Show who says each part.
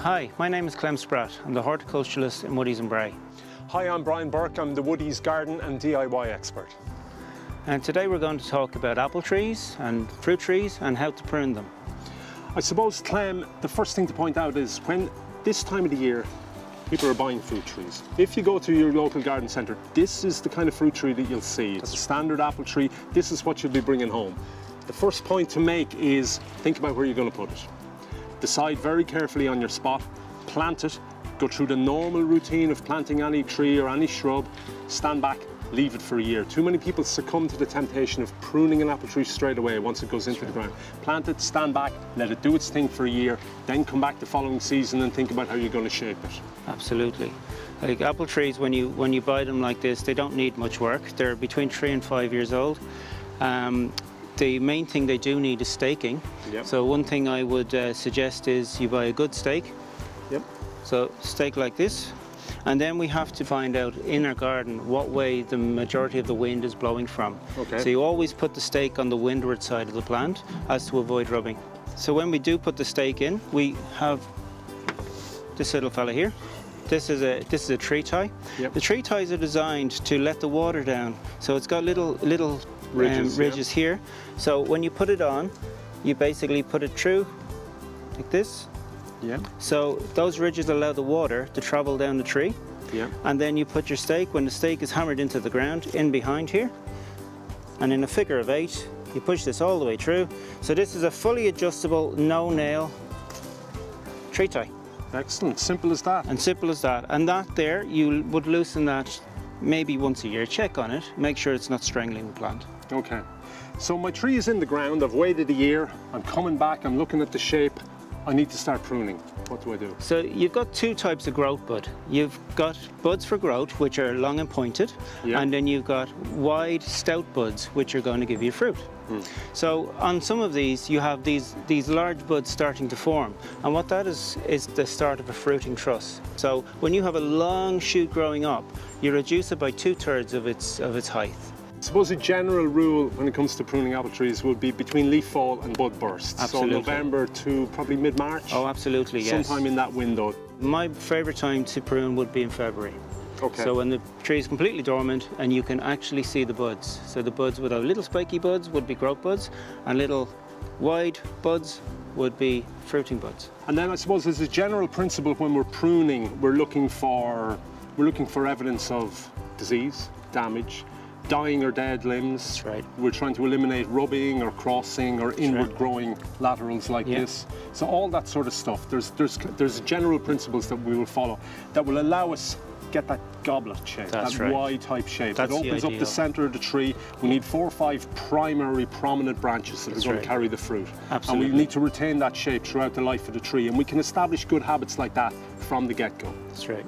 Speaker 1: Hi, my name is Clem Spratt. I'm the horticulturalist in Woodie's in Bray.
Speaker 2: Hi, I'm Brian Burke. I'm the Woodie's garden and DIY expert.
Speaker 1: And today we're going to talk about apple trees and fruit trees and how to prune them.
Speaker 2: I suppose, Clem, the first thing to point out is when this time of the year people are buying fruit trees. If you go to your local garden centre, this is the kind of fruit tree that you'll see. It's a standard apple tree. This is what you'll be bringing home. The first point to make is think about where you're going to put it. Decide very carefully on your spot, plant it, go through the normal routine of planting any tree or any shrub, stand back, leave it for a year. Too many people succumb to the temptation of pruning an apple tree straight away once it goes into the ground. Plant it, stand back, let it do its thing for a year, then come back the following season and think about how you're going to shape it.
Speaker 1: Absolutely. Like apple trees, when you buy them like this, they don't need much work. They're between 3 and 5 years old. The main thing they do need is staking.
Speaker 2: Yep.
Speaker 1: So one thing I would suggest is you buy a good stake.
Speaker 2: Yep.
Speaker 1: So stake like this. And then we have to find out in our garden what way the majority of the wind is blowing from.
Speaker 2: Okay.
Speaker 1: So you always put the stake on the windward side of the plant as to avoid rubbing. So when we do put the stake in, we have this little fella here. This is a tree tie. Yep. The tree ties are designed to let the water down. So it's got little ridges here. So when you put it on, you basically put it through like this.
Speaker 2: Yeah.
Speaker 1: So those ridges allow the water to travel down the tree.
Speaker 2: Yeah.
Speaker 1: And then you put your stake, when the stake is hammered into the ground, in behind here. And in a figure of 8, you push this all the way through. So this is a fully adjustable, no nail tree tie.
Speaker 2: Excellent, simple as that.
Speaker 1: And simple as that. And that there, you would loosen that maybe once a year. Check on it, make sure it's not strangling the plant.
Speaker 2: Okay. So my tree is in the ground, I've waited a year, I'm coming back, I'm looking at the shape. I need to start pruning. What do I do?
Speaker 1: So you've got 2 types of growth bud. You've got buds for growth, which are long and pointed, and then you've got wide, stout buds, which are going to give you fruit. So on some of these, you have these large buds starting to form, and what that is the start of a fruiting truss. So when you have a long shoot growing up, you reduce it by 2/3 of its height.
Speaker 2: I suppose a general rule when it comes to pruning apple trees would be between leaf fall and bud burst.
Speaker 1: Absolutely.
Speaker 2: So November to probably mid-March?
Speaker 1: Oh, absolutely, yes.
Speaker 2: Sometime in that window.
Speaker 1: My favourite time to prune would be in February.
Speaker 2: Okay.
Speaker 1: So when the tree is completely dormant and you can actually see the buds. So the buds would have little spiky buds would be growth buds, and little wide buds would be fruiting buds.
Speaker 2: And then I suppose as a general principle when we're pruning, we're looking for evidence of disease, damage, dying or dead limbs.
Speaker 1: That's right.
Speaker 2: We're trying to eliminate rubbing or crossing or inward growing laterals like this. So all that sort of stuff. There's general principles that we will follow that will allow us get that goblet shape,
Speaker 1: That's
Speaker 2: that
Speaker 1: right.
Speaker 2: Y type shape.
Speaker 1: That's
Speaker 2: it opens up the centre of the tree. We need 4 or 5 primary prominent branches that are going to carry the fruit.
Speaker 1: Absolutely.
Speaker 2: And we need to retain that shape throughout the life of the tree, and we can establish good habits like that from the get-go.
Speaker 1: That's right.